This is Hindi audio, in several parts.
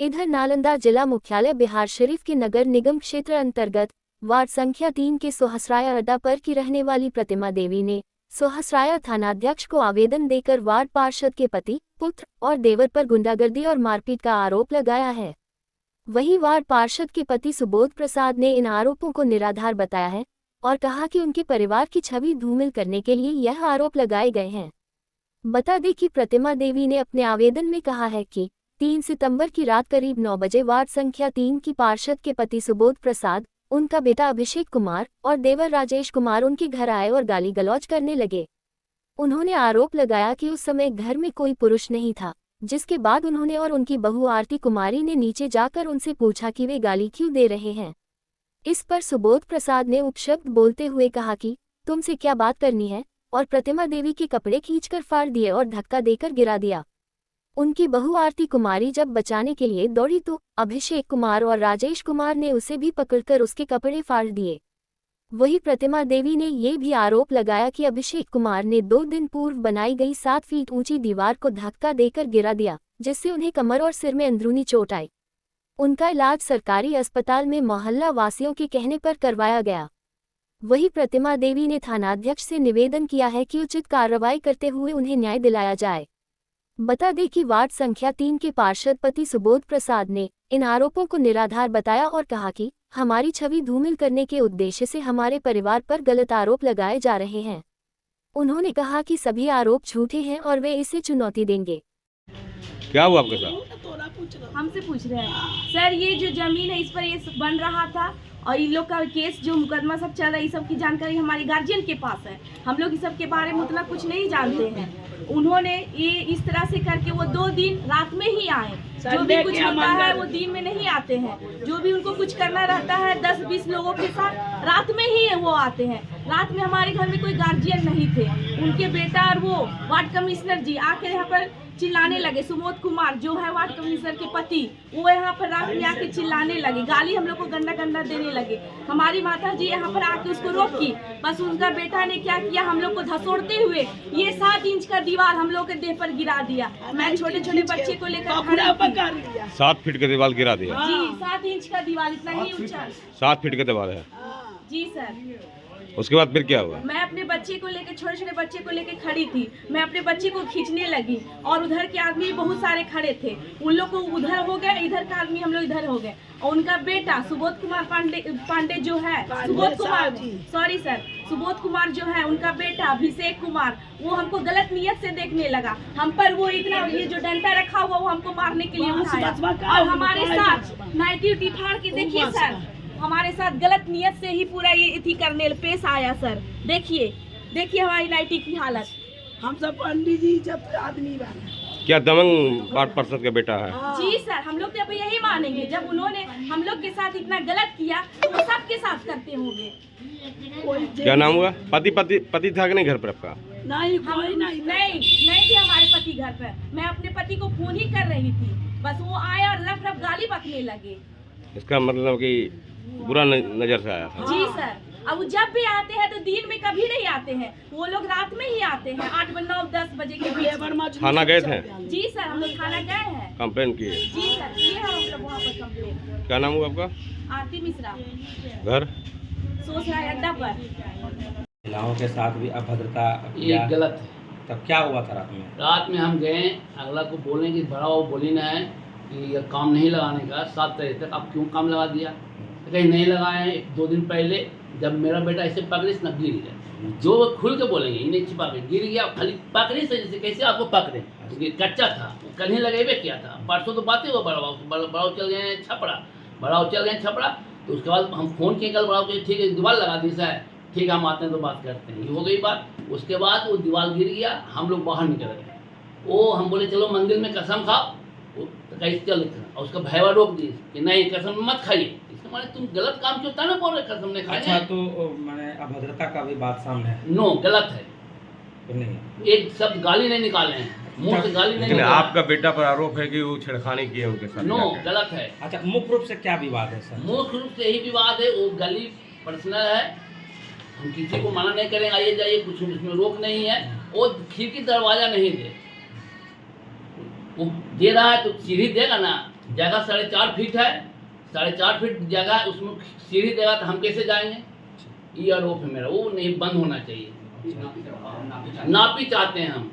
इधर नालंदा जिला मुख्यालय बिहार शरीफ के नगर निगम क्षेत्र अंतर्गत वार्ड संख्या 3 के सोहसराया अड्डा पर की रहने वाली प्रतिमा देवी ने सोहसराया थानाध्यक्ष को आवेदन देकर वार्ड पार्षद के पति, पुत्र और देवर पर गुंडागर्दी और मारपीट का आरोप लगाया है। वहीं वार्ड पार्षद के पति सुबोध प्रसाद ने इन आरोपों को निराधार बताया है और कहा कि उनके परिवार की छवि धूमिल करने के लिए यह आरोप लगाए गए हैं। बता दें कि प्रतिमा देवी ने अपने आवेदन में कहा है कि 3 सितंबर की रात करीब 9 बजे वार्ड संख्या 3 की पार्षद के पति सुबोध प्रसाद, उनका बेटा अभिषेक कुमार और देवर राजेश कुमार उनके घर आए और गाली गलौज करने लगे। उन्होंने आरोप लगाया कि उस समय घर में कोई पुरुष नहीं था, जिसके बाद उन्होंने और उनकी बहू आरती कुमारी ने नीचे जाकर उनसे पूछा कि वे गाली क्यों दे रहे हैं। इस पर सुबोध प्रसाद ने उपशब्द बोलते हुए कहा कि तुमसे क्या बात करनी है, और प्रतिमा देवी के कपड़े खींचकर फाड़ दिए और धक्का देकर गिरा दिया। उनकी बहू आरती कुमारी जब बचाने के लिए दौड़ी तो अभिषेक कुमार और राजेश कुमार ने उसे भी पकड़कर उसके कपड़े फाड़ दिए। वही प्रतिमा देवी ने ये भी आरोप लगाया कि अभिषेक कुमार ने 2 दिन पूर्व बनाई गई 7 फीट ऊंची दीवार को धक्का देकर गिरा दिया, जिससे उन्हें कमर और सिर में अंदरूनी चोट आई। उनका इलाज सरकारी अस्पताल में मोहल्ला वासियों के कहने पर करवाया गया। वही प्रतिमा देवी ने थानाध्यक्ष से निवेदन किया है कि उचित कार्रवाई करते हुए उन्हें न्याय दिलाया जाए। बता दें कि वार्ड संख्या 3 के पार्षद पति सुबोध प्रसाद ने इन आरोपों को निराधार बताया और कहा कि हमारी छवि धूमिल करने के उद्देश्य से हमारे परिवार पर गलत आरोप लगाए जा रहे हैं। उन्होंने कहा कि सभी आरोप झूठे हैं और वे इसे चुनौती देंगे। क्या हुआ आपके साथ? हमसे पूछ रहे हैं सर, ये जो जमीन है इस पर ये बन रहा था और इन लोग का केस जो मुकदमा सब चल रहा है, ये सब की जानकारी हमारे गार्जियन के पास है। हम लोग इस सब के बारे में उतना कुछ नहीं जानते हैं। उन्होंने ये इस तरह से करके वो 2 दिन रात में ही आए। जो भी कुछ होता है वो दिन में नहीं आते हैं। जो भी उनको कुछ करना रहता है 10-20 लोगों के साथ रात में ही वो आते हैं। रात में हमारे घर में कोई गार्जियन नहीं थे। उनके बेटा और वो वार्ड कमिश्नर जी आके यहाँ पर चिल्लाने लगे। सुबोध कुमार जो है वार्ड कमिश्नर के पति, वो यहाँ पर रात में आके चिल्लाने लगे, गाली हम लोग को गंदा गंदा देने लगे। हमारी माता जी यहाँ पर आके उसको रोकी। बस उनका बेटा ने क्या किया, हम लोग को धसोड़ते हुए ये 7 इंच का दीवार हम लोग के देह पर गिरा दिया। मैं छोटे छोटे बच्चे को लेकर खड़ी थी। 7 फीट का दीवार गिरा दिया जी, 7 इंच का दीवार, इतना ही ऊंचा। 7 फीट का दीवार है जी सर। उसके बाद फिर क्या हुआ? मैं अपने बच्चे को लेकर, छोटे छोटे बच्चे को लेकर खड़ी थी। मैं अपने बच्चे को खींचने लगी और उधर के आदमी बहुत सारे खड़े थे। उन लोग को उधर हो गए, इधर का आदमी हम लोग इधर हो गए। और उनका बेटा सुबोध कुमार पांडे जो है, सुबोध कुमार जो है, उनका बेटा अभिषेक कुमार, वो हमको गलत नियत से देखने लगा। हम पर वो इतना ये जो डंडा रखा हुआ वो हमको मारने के लिए उठाया और हमारे साथ नाइटी उटी फाड़ के, देखिए सर, हमारे साथ गलत नियत से ही पूरा ये इथी करने पेश आया सर। देखिए हमारी नाइटी की हालत। हम सब पंडित जी जब आदमी बने। क्या दमंग वार्ड पार्षद का बेटा है? जी सर, हम लोग तो अब यही मानेंगे, जब उन्होंने हम लोग के साथ इतना गलत किया तो वो सबके साथ करते होंगे। क्या नाम हुआ? पति था कि नहीं घर पर आपका? नहीं, कोई नहीं थे हमारे पति घर पर। मैं अपने पति को फोन ही कर रही थी, बस वो आया और रफ गाली बकने लगे। इसका मतलब कि बुरा नजर से आया था। जी सर, अब वो जब भी आते हैं तो दिन में कभी नहीं आते हैं, वो लोग रात में ही आते हैं 8, 9, 10 बजे के बीच। थाना गए थे? जी सर, हम लोग थाना गए हैं, कंप्लेन किए? जी सर, किए हैं हम लोग वहाँ पर कंप्लेन। क्या नाम हुआ आपका? आरती मिश्रा, घर सोहसराया अड्डा पर। महिलाओं के साथ भी अभद्रता ये गलत है। तब क्या हुआ था रात में? रात में हम गए, अगला को बोले कि बड़ा वो बोली ना है कि ये काम नहीं लगाने का 7 तारीख तक, आप क्यों काम लगा दिया? कहीं नहीं लगाए हैं। 2 दिन पहले जब मेरा बेटा ऐसे पकड़े से न गिर गया, जो खुल के बोलेंगे इन्हें छिपा के गिर गया, खाली पकड़े से जैसे कैसे आपको पकड़े, क्योंकि कच्चा था, कल ही लगेबे किया था। परसों तो बातें हुआ बड़ाओ चल गए छपड़ा। तो उसके बाद हम फोन किए कल बड़ाओ के, ठीक है दीवार लगा दी सर, ठीक है हम आते हैं तो बात करते हैं। ये हो गई बात। उसके बाद वो दीवार गिर गया, हम लोग बाहर निकल गए। वो हम बोले चलो मंदिर में कसम खाओ, वो कैसे चल, और उसका भैया रोक दी कि नहीं कसम मत खाइए। इसमें तुम गलत काम क्यों तने बोल रहे कसम नहीं खाए? अच्छा, तो मैंने अभद्रता का भी बात सामने है? नो, गलत है। तो नहीं, एक शब्द गाली नहीं निकाले हैं, मुंह से गाली नहीं निकाले। आपका बेटा पर आरोप है कि वो छेड़खानी की है उनके साथ? नो, गलत है। अच्छा, मुख्य रूप से क्या विवाद है सर? मुख्य रूप से यही विवाद है, वो गली पर्सनल है। हम किसी को मना नहीं करेंगे आइए जाइए, कुछ उसमें रोक नहीं है। वो खिड़की दरवाजा नहीं दे, वो दे रहा है तो सीढ़ी देगा ना, जगह 4.5 फीट है, 4.5 फीट जगह है, उसमें सीढ़ी देगा तो हम कैसे जाएंगे? ये आरोप है मेरा, वो नहीं बंद होना चाहिए। नापी चाहते हैं हम,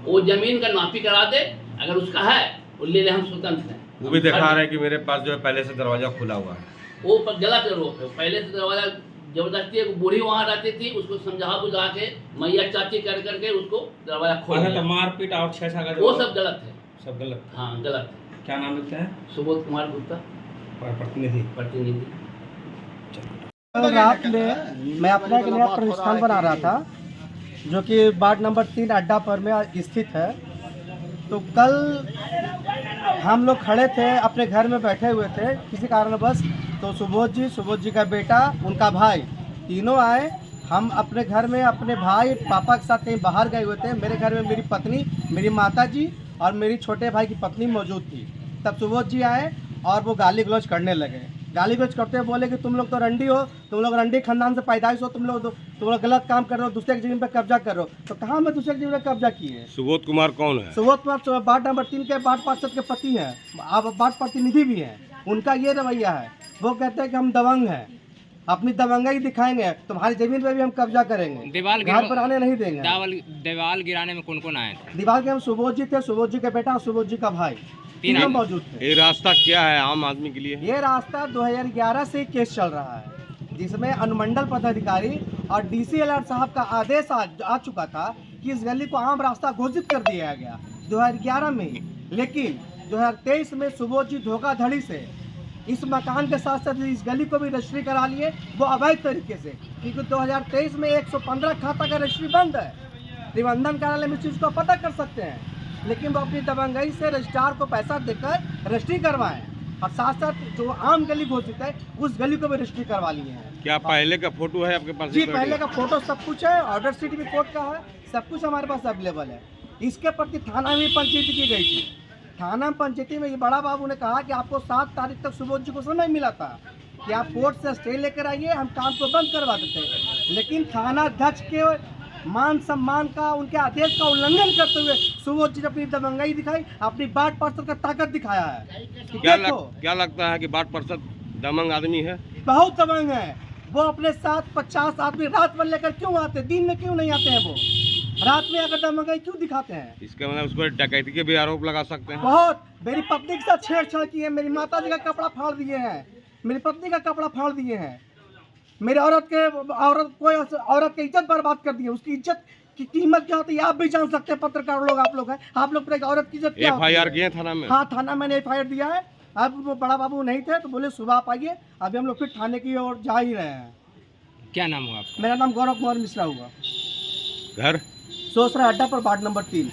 वो जमीन का नापी करा दे, अगर उसका है वो ले ले, हम स्वतंत्र हैं। वो भी दिखा रहे हैं कि मेरे पास जो है पहले से दरवाजा खुला हुआ है। वो पर गलत आरोप है। पहले से दरवाजा जबरदस्ती, एक बूढ़ी वहाँ रहती थी, उसको समझा बुझा के मैया चाची कर करके उसको दरवाजा खोल अच्छा, दिया। तो मारपीट और छेड़ा का वो सब गलत है, सब गलत। हाँ गलत है। क्या नाम लिखते हैं? सुबोध कुमार गुप्ता, प्रतिनिधि। प्रतिनिधि। रात में मैं अपना एक नया प्रतिष्ठान बना रहा था, जो कि वार्ड नंबर 3 अड्डा पर में स्थित है। तो कल हम लोग खड़े थे, अपने घर में बैठे हुए थे किसी कारणवश, तो सुबोध जी का बेटा, उनका भाई, तीनों आए। हम अपने घर में अपने भाई पापा के साथ कहीं बाहर गए हुए थे। मेरे घर में मेरी पत्नी, मेरी माताजी और मेरी छोटे भाई की पत्नी मौजूद थी। तब सुबोध जी आए और वो गाली गलौज करने लगे। गाली गलौज करते हुए बोले कि तुम लोग तो रंडी हो, तुम लोग रंडी खानदान से पैदाइश हो, तुम लोग गलत काम कर रहे हो, दूसरे की जमीन पर कब्जा कर रहे हो। तो कहाँ मैं दूसरे की जमीन पर कब्जा किए? सुबोध कुमार कौन है? सुबोध कुमार वार्ड नंबर 3 के वार्ड पार्षद के पति हैं, अब वार्ड प्रतिनिधि भी हैं। उनका ये रवैया है, वो कहते हैं कि हम दबंग हैं, अपनी दबंगाई दिखाएंगे, तुम्हारी जमीन पे भी हम कब्जा करेंगे, दीवार घर पर आने नहीं देंगे। दीवार गिराने में कौन कौन आए थे? दीवार के हम सुबोध जी थे, सुबोध जी के बेटा और सुबोध जी का भाई, तीनों मौजूद थे। ये रास्ता क्या है आम आदमी के लिए? ये रास्ता 2011 से केस चल रहा है, जिसमें अनुमंडल पदाधिकारी और DCLR साहब का आदेश आ चुका था कि इस गली को आम रास्ता घोषित कर दिया गया 2011 में ही। लेकिन 2023 में सुबोध जी धोखाधड़ी से इस मकान के साथ साथ इस गली को भी रजिस्ट्री करा लिए, वो अवैध तरीके से, क्योंकि 2023 में 115 खाता का रजिस्ट्री बंद है। निबंधन कार्यालय में इस चीज़ को पता कर सकते हैं। लेकिन वो अपनी दबंगई से रजिस्ट्रार को पैसा देकर रजिस्ट्री करवाएं और साथ साथ जो आम गली घोषित है उस गली को भी रजिस्ट्री करवा लिए हैं। क्या पहले का फोटो है आपके पास? जी, पहले का फोटो सब कुछ है, ऑर्डर शीट भी कोर्ट का है, सब कुछ हमारे पास अवेलेबल है। इसके प्रति थाना में पंचायती की गई थी। थाना पंचायती में ये बड़ा बाबू ने कहा कि आपको 7 तारीख तक सुबोध जी को समय मिला था कि आप कोर्ट से स्टे लेकर आइए, हम काम को बंद करवा देते हैं। लेकिन थाना अध्यक्ष के मान सम्मान का, उनके आदेश का उल्लंघन करते हुए सुबोध जी ने अपनी दबंगाई दिखाई, अपनी वार्ड पार्षद का ताकत दिखाया है। क्या लगता है कि वार्ड पार्षद दबंग आदमी है? बहुत दबंग है। वो अपने साथ 50 आदमी रात भर लेकर क्यों आते, दिन में क्यों नहीं आते हैं? वो रात में अगर दबंगाई क्यों दिखाते हैं? इसका मतलब उस पर डकैती के भी आरोप लगा सकते हैं। बहुत, मेरी पत्नी के साथ छेड़छाड़ की है, मेरी माता जी का कपड़ा फाड़ दिए हैं, मेरी पत्नी का कपड़ा फाड़ दिए हैं, मेरे औरत की इज्जत बर्बाद कर दी है। उसकी इज्जत की कीमत क्या होती है आप भी जान सकते हैं, पत्रकार लोग आप लोग हैं, आप लोग पर एक औरत की इज्जत क्या होती है? FIR किए थाना में? हाँ, थाना मैंने FIR दिया है। अब वो बड़ा बाबू नहीं थे तो बोले सुबह आप आइए, अभी हम लोग फिर थाने की ओर जा ही रहे हैं। क्या नाम हुआ आपका? मेरा नाम गौरव कुमार मिश्रा हुआ। घर? सोसरा अड्डा पर वार्ड नंबर 3।